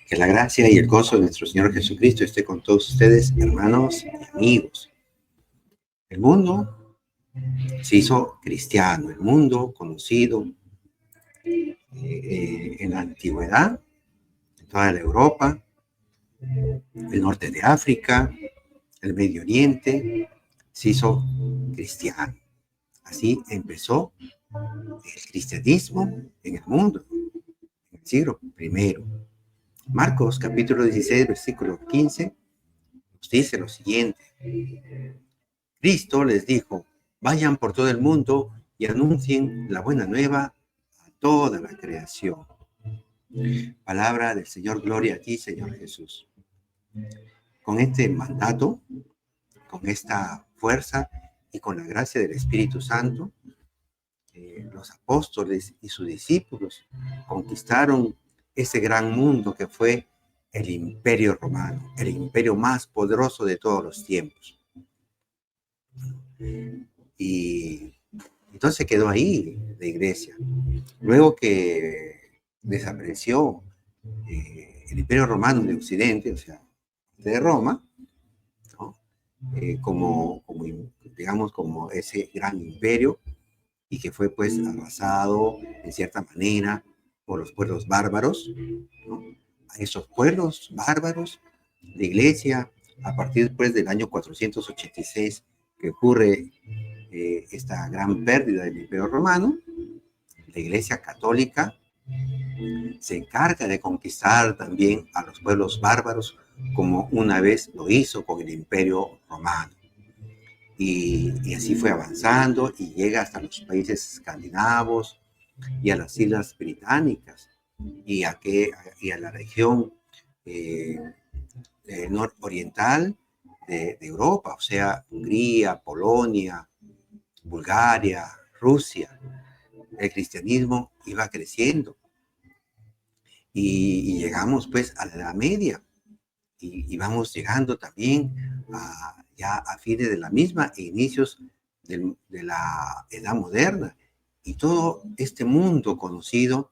Que la gracia y el gozo de nuestro Señor Jesucristo esté con todos ustedes, hermanos y amigos. El mundo se hizo cristiano, el mundo conocido en la antigüedad, en toda la Europa, el norte de África, el Medio Oriente, se hizo cristiano. Así empezó el cristianismo en el mundo, en el siglo I. Marcos capítulo 16, versículo 15, nos dice lo siguiente. Cristo les dijo, vayan por todo el mundo y anuncien la buena nueva a toda la creación. Palabra del Señor, gloria a ti, Señor Jesús. Con este mandato, con esta fuerza y con la gracia del Espíritu Santo, los apóstoles y sus discípulos conquistaron ese gran mundo que fue el Imperio Romano, el imperio más poderoso de todos los tiempos. Y entonces quedó ahí la iglesia. Luego que desapareció el Imperio Romano de Occidente, o sea, de Roma, ¿no? Digamos, como ese gran imperio, y que fue pues arrasado en cierta manera por los pueblos bárbaros, ¿no? A esos pueblos bárbaros, la iglesia, a partir pues del año 486, que ocurre esta gran pérdida del Imperio Romano, la Iglesia Católica se encarga de conquistar también a los pueblos bárbaros, como una vez lo hizo con el Imperio Romano. Y así fue avanzando y llega hasta los países escandinavos y a las islas británicas y a la región nororiental de Europa, o sea, Hungría, Polonia, Bulgaria, Rusia. El cristianismo iba creciendo y llegamos pues a la Edad Media y vamos llegando también ya a fines de la misma e inicios de la Edad Moderna, y todo este mundo conocido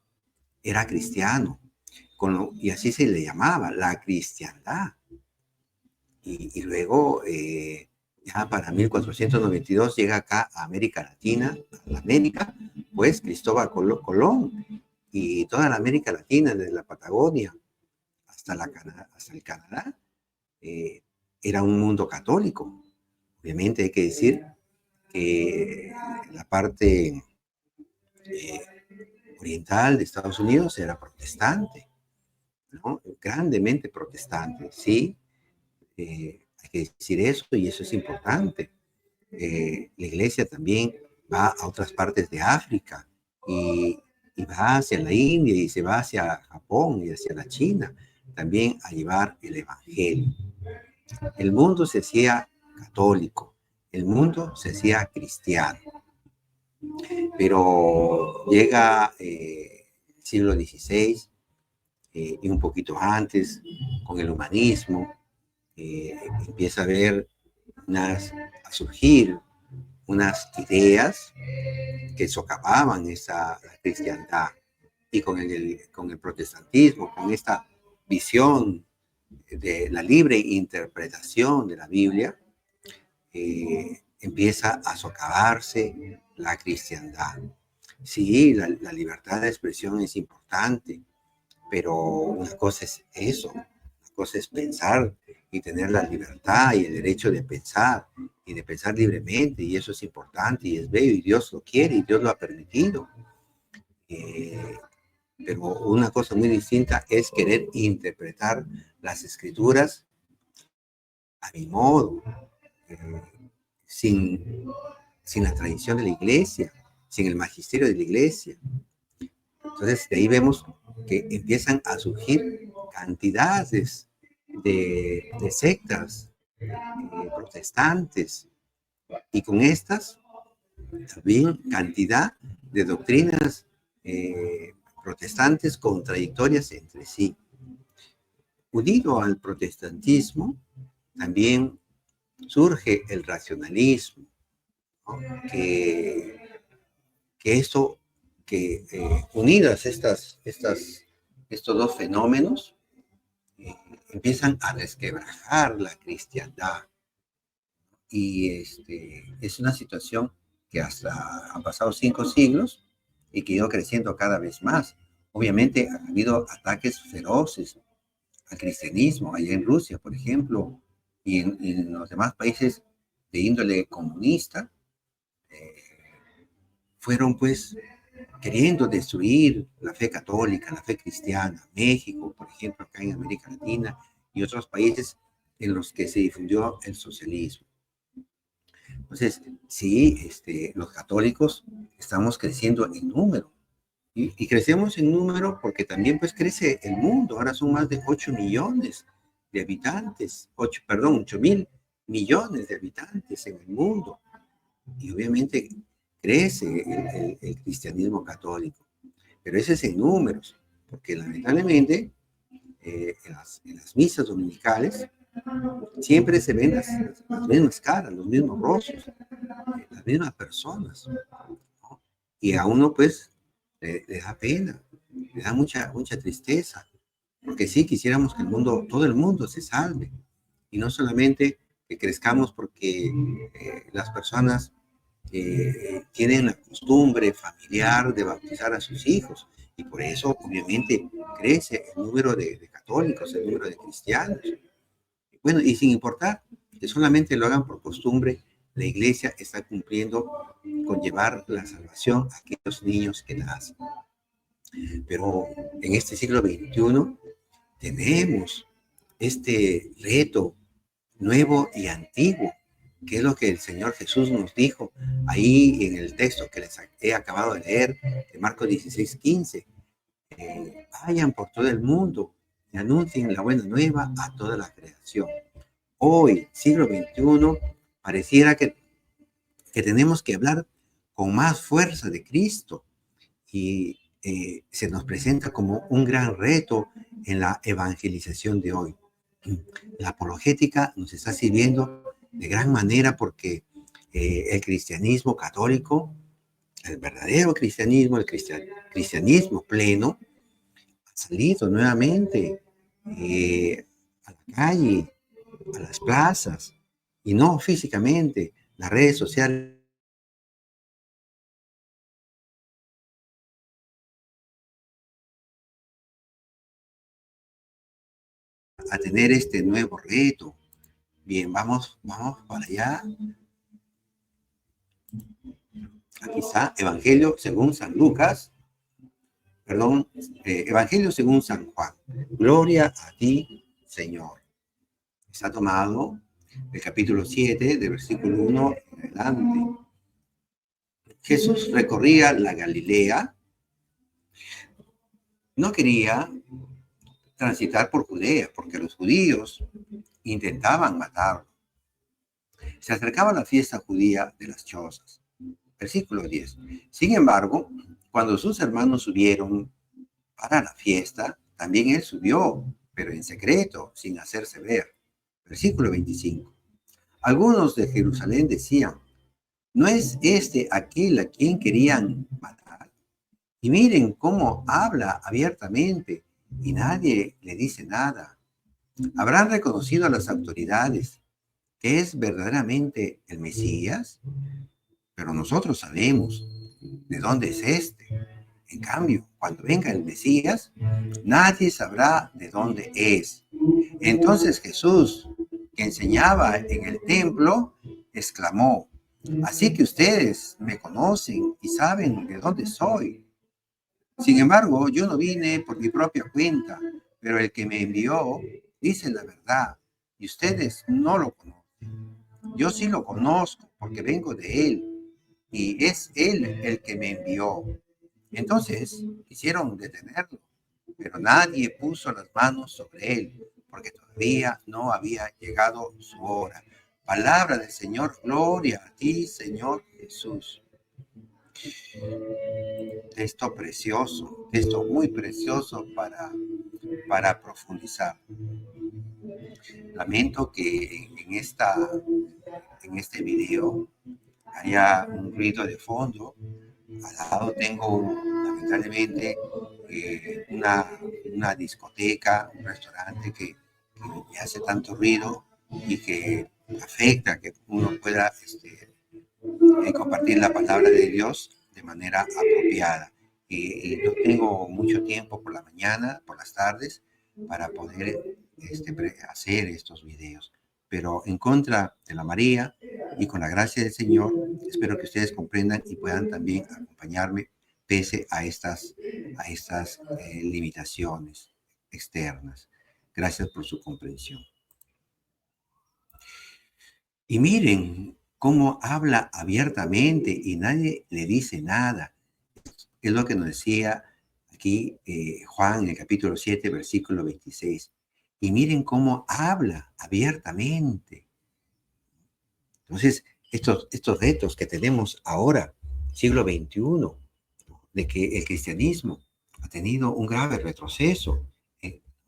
era cristiano, y así se le llamaba la cristiandad. Y luego ya para 1492 llega acá a América Latina, a la América, pues Cristóbal Colón, y toda la América Latina, desde la Patagonia hasta el Canadá, era un mundo católico. Obviamente hay que decir que la parte oriental de Estados Unidos era protestante, ¿no? Grandemente protestante, sí. Hay que decir eso, y eso es importante. La iglesia también va a otras partes de África y va hacia la India y se va hacia Japón y hacia la China también a llevar el evangelio. El mundo se hacía católico, el mundo se hacía cristiano, pero llega el siglo XVI y un poquito antes, con el humanismo, empieza a surgir unas ideas que socavaban la cristiandad, y con el protestantismo, con esta visión de la libre interpretación de la Biblia, empieza a socavarse la cristiandad. Sí, la libertad de expresión es importante, pero una cosa es eso, una cosa es pensar y tener la libertad y el derecho de pensar y de pensar libremente, y eso es importante y es bello y Dios lo quiere y Dios lo ha permitido. Pero una cosa muy distinta es querer interpretar las escrituras a mi modo, sin la tradición de la iglesia, sin el magisterio de la iglesia. Entonces, de ahí vemos que empiezan a surgir cantidades de sectas protestantes, y con estas también cantidad de doctrinas protestantes contradictorias entre sí. Unido al protestantismo, también surge el racionalismo, ¿no? Unidas estos dos fenómenos, empiezan a desquebrajar la cristiandad. Y es una situación que hasta han pasado 5 siglos y que ha ido creciendo cada vez más. Obviamente ha habido ataques feroces al cristianismo, allá en Rusia, por ejemplo, y en los demás países de índole comunista, eh, fueron pues queriendo destruir la fe católica, la fe cristiana. México, por ejemplo, acá en América Latina y otros países en los que se difundió el socialismo. Entonces, sí, los católicos estamos creciendo en número. Y crecemos en número porque también pues crece el mundo. Ahora son más de 8 millones de habitantes, 8.000 millones de habitantes en el mundo. Y obviamente crece el cristianismo católico. Pero ese es en números, porque lamentablemente en las misas dominicales siempre se ven las mismas caras, los mismos rostros, las mismas personas, ¿no? Y a uno pues le da pena, le da mucha tristeza, porque sí quisiéramos que todo el mundo se salve, y no solamente que crezcamos porque las personas tienen la costumbre familiar de bautizar a sus hijos, y por eso obviamente crece el número de católicos, el número de cristianos. Bueno, y sin importar que solamente lo hagan por costumbre, la iglesia está cumpliendo con llevar la salvación a aquellos niños que nacen. Pero en este siglo XXI tenemos este reto nuevo y antiguo, que es lo que el Señor Jesús nos dijo ahí en el texto que les he acabado de leer, de Marcos 16:15. Vayan por todo el mundo y anuncien la buena nueva a toda la creación. Hoy, siglo XXI, pareciera que tenemos que hablar con más fuerza de Cristo, y se nos presenta como un gran reto en la evangelización de hoy. La apologética nos está sirviendo de gran manera porque el cristianismo católico, el verdadero cristianismo, el cristianismo pleno, ha salido nuevamente a la calle, a las plazas, y no físicamente. Las redes sociales a tener este nuevo reto. Bien, vamos para allá. Aquí está, Evangelio según San Lucas, perdón, Evangelio según San Juan. Gloria a ti, Señor. Está tomado el capítulo 7, del versículo 1 en adelante. Jesús recorría la Galilea, no quería transitar por Judea, porque los judíos intentaban matarlo. Se acercaba la fiesta judía de las chozas. Versículo 10. Sin embargo, cuando sus hermanos subieron para la fiesta, también él subió, pero en secreto, sin hacerse ver. Versículo 25. Algunos de Jerusalén decían, ¿no es este aquel a quien querían matar? Y miren cómo habla abiertamente y nadie le dice nada. ¿Habrán reconocido a las autoridades que es verdaderamente el Mesías? Pero nosotros sabemos de dónde es este. En cambio, cuando venga el Mesías, nadie sabrá de dónde es. Entonces Jesús, que enseñaba en el templo, exclamó, así que ustedes me conocen y saben de dónde soy. Sin embargo, yo no vine por mi propia cuenta, pero el que me envió dice la verdad y ustedes no lo conocen. Yo sí lo conozco porque vengo de él y es él el que me envió. Entonces quisieron detenerlo, pero nadie puso las manos sobre él porque todavía no había llegado su hora. Palabra del Señor, gloria a ti, Señor Jesús. Texto precioso, texto muy precioso para profundizar. Lamento que en este video haya un ruido de fondo. Al lado tengo, lamentablemente, una discoteca, un restaurante que que hace tanto ruido y que afecta que uno pueda compartir la palabra de Dios de manera apropiada. Y no tengo mucho tiempo por la mañana, por las tardes, para poder hacer estos videos. Pero en contra de la María y con la gracia del Señor, espero que ustedes comprendan y puedan también acompañarme pese a estas limitaciones externas. Gracias por su comprensión. Y miren cómo habla abiertamente y nadie le dice nada. Es lo que nos decía aquí Juan en el capítulo 7, versículo 26. Y miren cómo habla abiertamente. Entonces, estos retos que tenemos ahora, siglo XXI, de que el cristianismo ha tenido un grave retroceso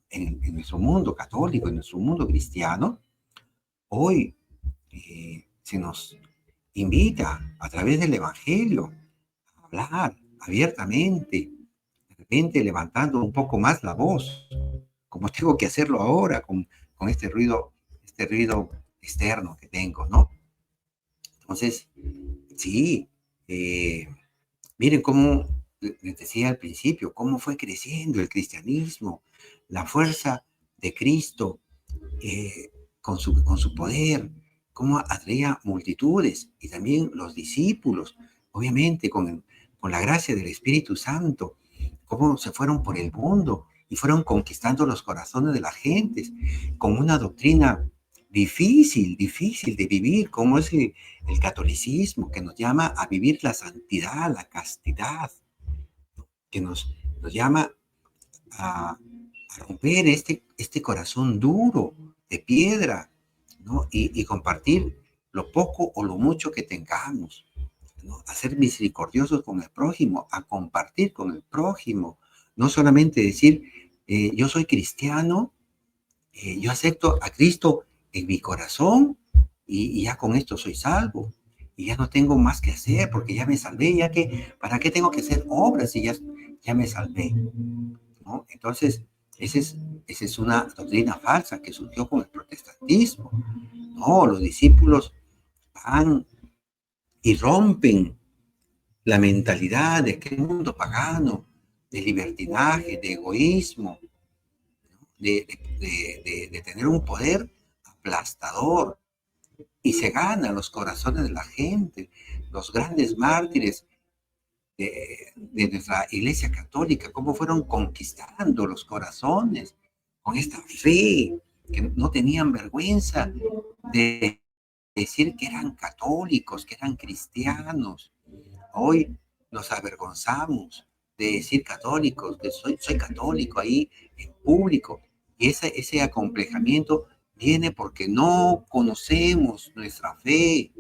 en nuestro mundo católico, en nuestro mundo cristiano, hoy se nos invita a través del Evangelio a hablar abiertamente, de repente levantando un poco más la voz, como tengo que hacerlo ahora con este ruido externo que tengo, ¿no? Entonces, sí, miren cómo, les decía al principio, cómo fue creciendo el cristianismo, la fuerza de Cristo con su poder, cómo atraía multitudes y también los discípulos, obviamente con la gracia del Espíritu Santo, cómo se fueron por el mundo y fueron conquistando los corazones de las gentes con una doctrina difícil de vivir, como es el catolicismo, que nos llama a vivir la santidad, la castidad, que nos llama a romper este corazón duro de piedra, ¿no? Y compartir lo poco o lo mucho que tengamos, ¿no? A ser misericordiosos con el prójimo, a compartir con el prójimo, no solamente decir, yo soy cristiano, yo acepto a Cristo en mi corazón y ya con esto soy salvo. Y ya no tengo más que hacer porque ya me salvé, ¿para qué tengo que hacer obras si ya me salvé? ¿No? Entonces, esa es una doctrina falsa que surgió con el protestantismo. No, los discípulos van y rompen la mentalidad de aquel mundo pagano, de libertinaje, de egoísmo, de tener un poder aplastador, y se ganan los corazones de la gente. Los grandes mártires de nuestra Iglesia Católica, cómo fueron conquistando los corazones con esta fe, que no tenían vergüenza de decir que eran católicos, que eran cristianos. Hoy nos avergonzamos de decir católicos, que soy católico ahí en público. Y ese acomplejamiento viene porque no conocemos nuestra fe.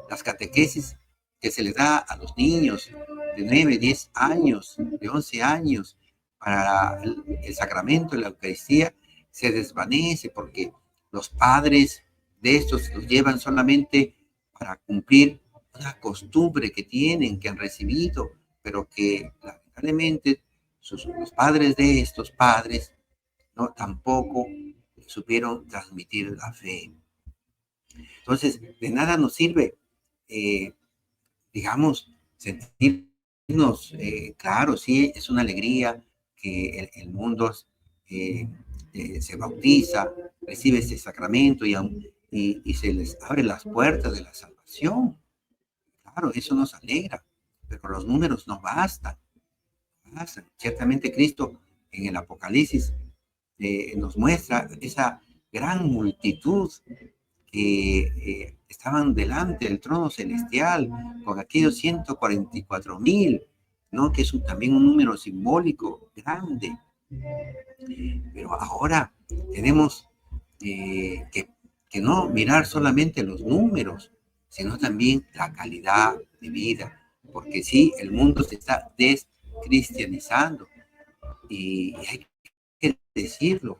Las catequesis que se les da a los niños de 9, 10 años, de 11 años, para el sacramento de la Eucaristía, se desvanece porque los padres de estos los llevan solamente para cumplir una costumbre que tienen, que han recibido, pero que lamentablemente los padres de estos padres no tampoco supieron transmitir la fe. Entonces, de nada nos sirve digamos, sentirnos, claro, sí, es una alegría que el mundo se bautiza, recibe este sacramento y se les abre las puertas de la salvación. Claro, eso nos alegra, pero los números no bastan. Ciertamente Cristo en el Apocalipsis nos muestra esa gran multitud que estaban delante del trono celestial con aquellos 144,000, ¿no? Que es también un número simbólico grande. Pero ahora tenemos que no mirar solamente los números, sino también la calidad de vida, porque sí, el mundo se está descristianizando y hay que decirlo,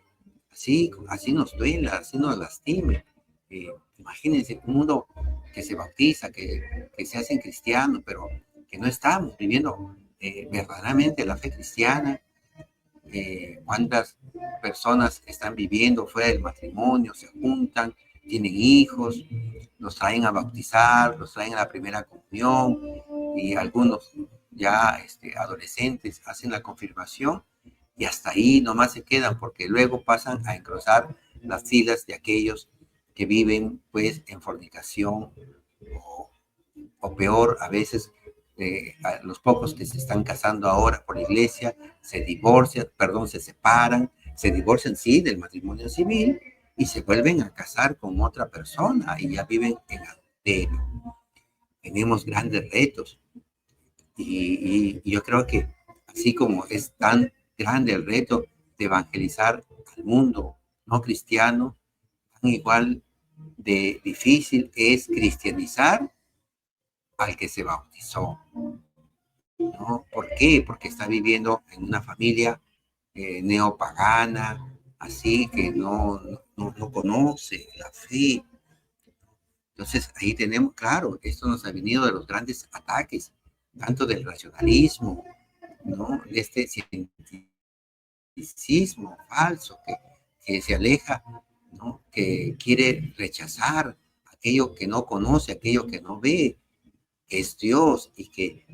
así nos duela, así nos lastime. Imagínense un mundo que se bautiza, que se hacen cristianos, pero que no estamos viviendo verdaderamente la fe cristiana. cuántas personas están viviendo fuera del matrimonio, se juntan, tienen hijos, los traen a bautizar, los traen a la primera comunión, y algunos ya adolescentes hacen la confirmación, y hasta ahí nomás se quedan, porque luego pasan a engrosar las filas de aquellos que viven pues en fornicación, o peor, a veces a los pocos que se están casando ahora por la iglesia se divorcian, perdón, se divorcian sí del matrimonio civil y se vuelven a casar con otra persona y ya viven en adulterio. Tenemos grandes retos y yo creo que así como es tan grande el reto de evangelizar al mundo no cristiano, tan igual de difícil es cristianizar al que se bautizó, ¿no? ¿Por qué? Porque está viviendo en una familia neopagana, así que no conoce la fe. Entonces ahí tenemos, claro, esto nos ha venido de los grandes ataques, tanto del racionalismo, ¿no? De este cientificismo falso que se aleja, ¿no? Que quiere rechazar aquello que no conoce, aquello que no ve, que es Dios, y que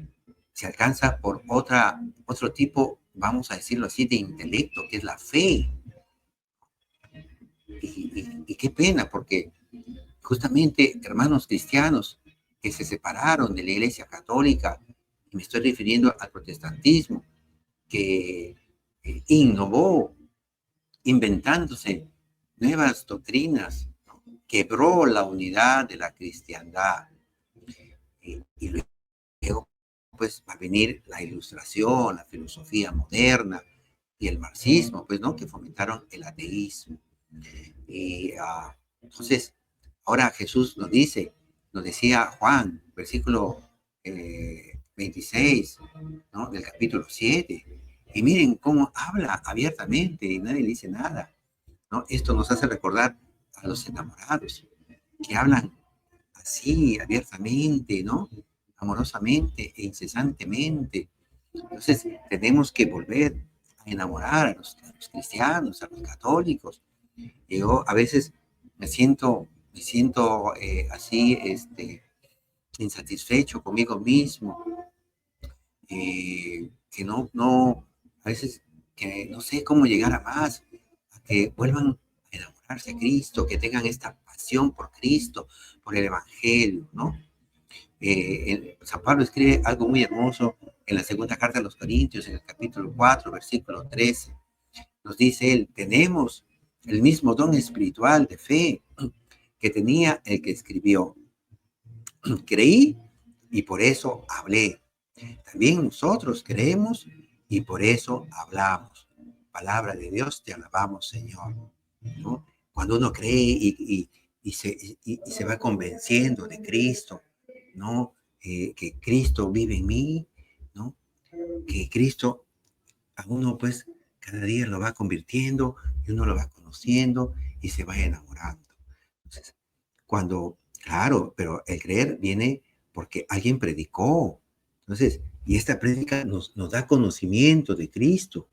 se alcanza por otro tipo, vamos a decirlo así, de intelecto, que es la fe. Y qué pena, porque justamente hermanos cristianos que se separaron de la Iglesia Católica, y me estoy refiriendo al protestantismo, que innovó, inventándose nuevas doctrinas, ¿no? Quebró la unidad de la cristiandad. Y luego, pues, va a venir la ilustración, la filosofía moderna y el marxismo, pues, ¿no? Que fomentaron el ateísmo. Y entonces, ahora Jesús nos decía Juan, versículo 26, ¿no? Del capítulo 7. Y miren cómo habla abiertamente y nadie le dice nada, ¿no? Esto nos hace recordar a los enamorados, que hablan así, abiertamente, ¿no? Amorosamente e incesantemente. Entonces, tenemos que volver a enamorar a los cristianos, a los católicos. Yo a veces me siento así, insatisfecho conmigo mismo, que a veces que no sé cómo llegar a más, a que vuelvan a enamorarse de Cristo, que tengan esta pasión por Cristo, por el Evangelio, ¿no? San Pablo escribe algo muy hermoso en la segunda carta de los Corintios, en el capítulo 4, versículo 13. Nos dice él, tenemos el mismo don espiritual de fe que tenía el que escribió. Creí y por eso hablé. También nosotros creemos y por eso hablamos. Palabra de Dios, te alabamos, Señor, ¿no? Cuando uno cree y se va convenciendo de Cristo, ¿no? Que Cristo vive en mí, ¿no? Que Cristo a uno pues cada día lo va convirtiendo y uno lo va conociendo y se va enamorando. Entonces, claro, pero el creer viene porque alguien predicó. Entonces, y esta prédica nos da conocimiento de Cristo.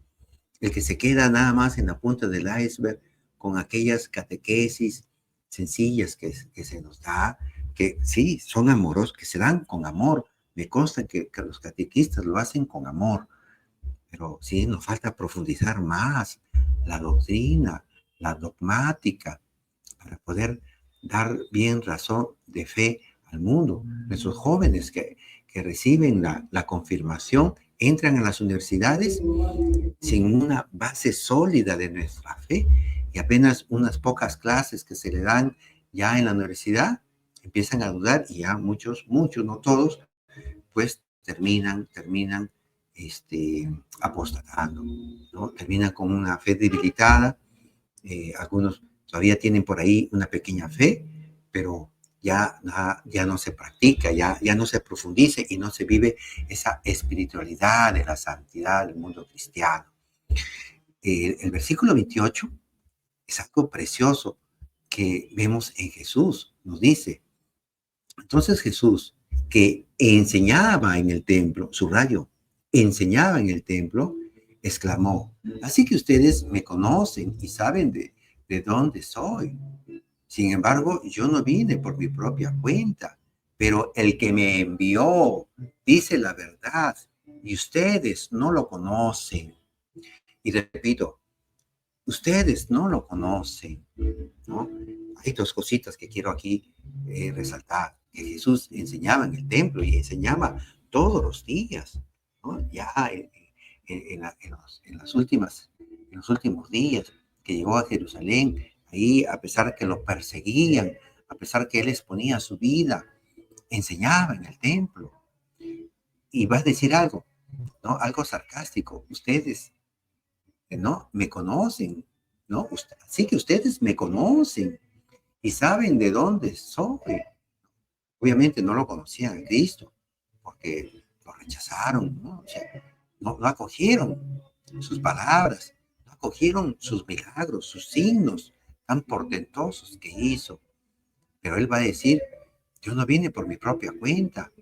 El que se queda nada más en la punta del iceberg con aquellas catequesis sencillas que se nos da, que sí, son amorosos, que se dan con amor. Me consta que los catequistas lo hacen con amor, pero sí nos falta profundizar más la doctrina, la dogmática, para poder dar bien razón de fe al mundo. Nuestros jóvenes que reciben la confirmación entran a las universidades sin una base sólida de nuestra fe, y apenas unas pocas clases que se le dan ya en la universidad empiezan a dudar, y ya muchos, no todos, pues terminan apostatando, ¿no? Terminan con una fe debilitada. Algunos todavía tienen por ahí una pequeña fe, pero ya no se practica, ya no se profundiza y no se vive esa espiritualidad de la santidad del mundo cristiano. El versículo 28 es algo precioso que vemos en Jesús. Nos dice, entonces Jesús, que enseñaba en el templo, subrayo, enseñaba en el templo, exclamó. Así que ustedes me conocen y saben de dónde soy. Sin embargo, yo no vine por mi propia cuenta, pero el que me envió dice la verdad y ustedes no lo conocen. Y repito, ustedes no lo conocen, ¿no? Hay dos cositas que quiero aquí resaltar, que Jesús enseñaba en el templo y enseñaba todos los días, ¿no? Ya en los últimos días que llegó a Jerusalén, ahí a pesar que lo perseguían, a pesar que él exponía su vida, enseñaba en el templo. Y vas a decir algo, ¿no? Algo sarcástico. Ustedes, ¿no? Me conocen, ¿no? Así que ustedes me conocen y saben de dónde soy. Obviamente no lo conocían a Cristo, porque lo rechazaron, ¿no? O sea, no acogieron sus palabras, no acogieron sus milagros, sus signos tan portentosos que hizo. Pero él va a decir, yo no vine por mi propia cuenta.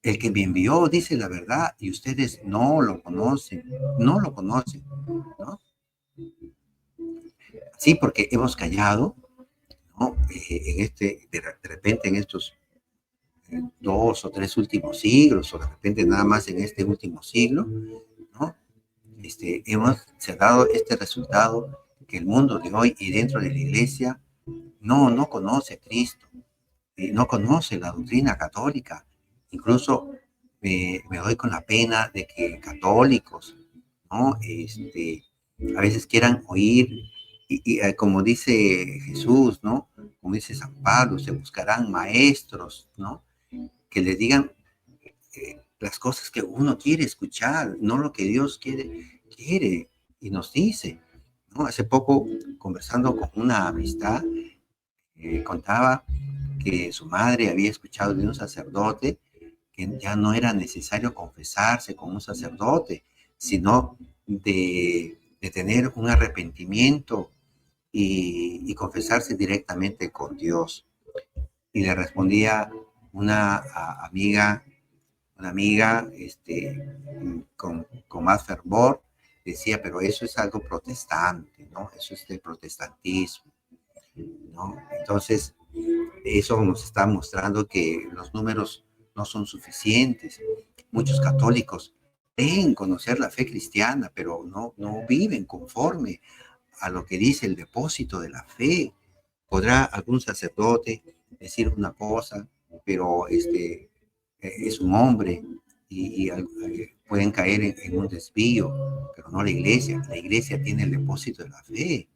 El que me envió dice la verdad y ustedes no lo conocen, no lo conocen, ¿no? Sí, porque hemos callado, ¿no? De repente en estos 2 o 3 últimos siglos, o de repente nada más en este último siglo, ¿no? Se ha dado este resultado que el mundo de hoy y dentro de la iglesia no conoce a Cristo, no conoce la doctrina católica. Incluso me doy con la pena de que católicos, ¿no? A veces quieran oír, como dice Jesús, ¿no? Como dice San Pablo, se buscarán maestros, ¿no? Que les digan las cosas que uno quiere escuchar, no lo que Dios quiere y nos dice, ¿no? Hace poco, conversando con una amistad, contaba que su madre había escuchado de un sacerdote que ya no era necesario confesarse con un sacerdote, sino de tener un arrepentimiento y confesarse directamente con Dios. Y le respondía una amiga, con más fervor, decía, pero eso es algo protestante, ¿no? Eso es del protestantismo, ¿no? Entonces, eso nos está mostrando que los números no son suficientes. Muchos católicos creen conocer la fe cristiana, pero no viven conforme a lo que dice el depósito de la fe. Podrá algún sacerdote decir una cosa, pero es un hombre y pueden caer en un desvío, pero no la iglesia. La iglesia tiene el depósito de la fe,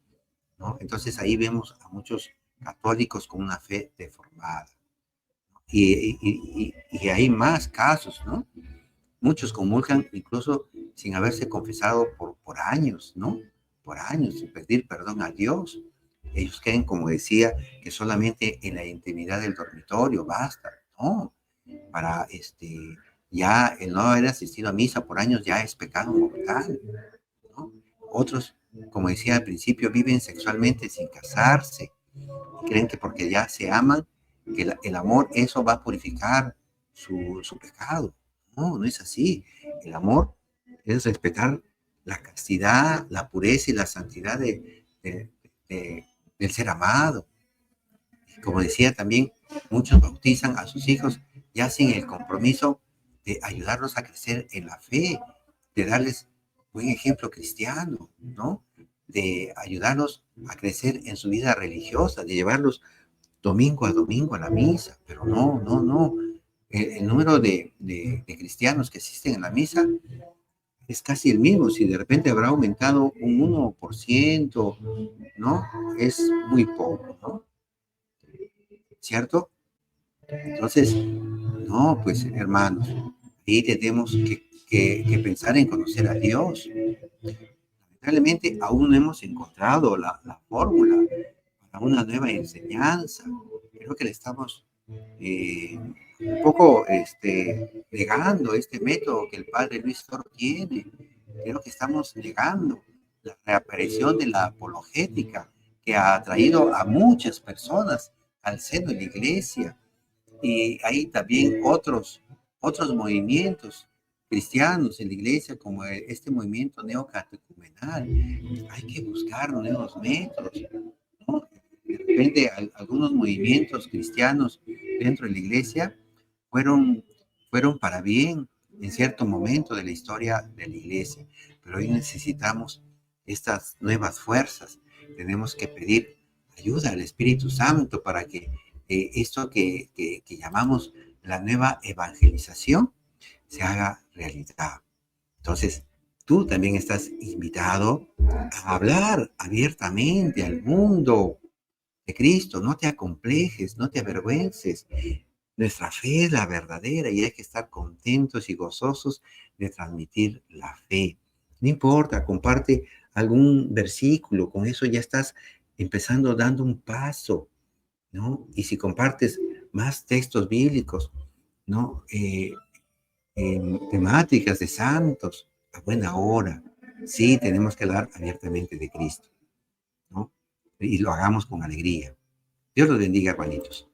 ¿no? Entonces ahí vemos a muchos católicos con una fe deformada. Y hay más casos, ¿no? Muchos comulgan incluso sin haberse confesado por años, ¿no? Por años, sin pedir perdón a Dios. Ellos creen, como decía, que solamente en la intimidad del dormitorio basta. No, para ya el no haber asistido a misa por años ya es pecado mortal, ¿no? Otros, como decía al principio, viven sexualmente sin casarse. Creen que porque ya se aman, que el amor, eso va a purificar su pecado. No es así. El amor es respetar la castidad, la pureza y la santidad del ser amado. Como decía también, muchos bautizan a sus hijos ya sin el compromiso de ayudarlos a crecer en la fe, de darles buen ejemplo cristiano, ¿no? De ayudarlos a crecer en su vida religiosa, de llevarlos domingo a domingo a la misa, pero no. El número de cristianos que asisten a la misa es casi el mismo, si de repente habrá aumentado un 1%, ¿no? Es muy poco, ¿no? ¿Cierto? Entonces, no, pues hermanos, ahí tenemos que pensar en conocer a Dios. Lamentablemente aún no hemos encontrado la fórmula para una nueva enseñanza. Creo que le estamos un poco negando este método que el padre Luis Toro tiene. Creo que estamos negando la reaparición de la apologética que ha atraído a muchas personas al seno de la iglesia. Y hay también otros movimientos cristianos en la iglesia, como este movimiento neocatecumenal, hay que buscar nuevos métodos, ¿no? De repente, algunos movimientos cristianos dentro de la iglesia fueron, fueron para bien en cierto momento de la historia de la iglesia, pero hoy necesitamos estas nuevas fuerzas. Tenemos que pedir ayuda al Espíritu Santo para que esto que llamamos la nueva evangelización se haga realidad. Entonces, tú también estás invitado a hablar abiertamente al mundo de Cristo. No te acomplejes, no te avergüences. Nuestra fe es la verdadera y hay que estar contentos y gozosos de transmitir la fe. No importa, comparte algún versículo, con eso ya estás empezando dando un paso, ¿no? Y si compartes más textos bíblicos, ¿no? Temáticas de santos, a buena hora. Sí, tenemos que hablar abiertamente de Cristo, ¿no? Y lo hagamos con alegría. Dios los bendiga, hermanitos.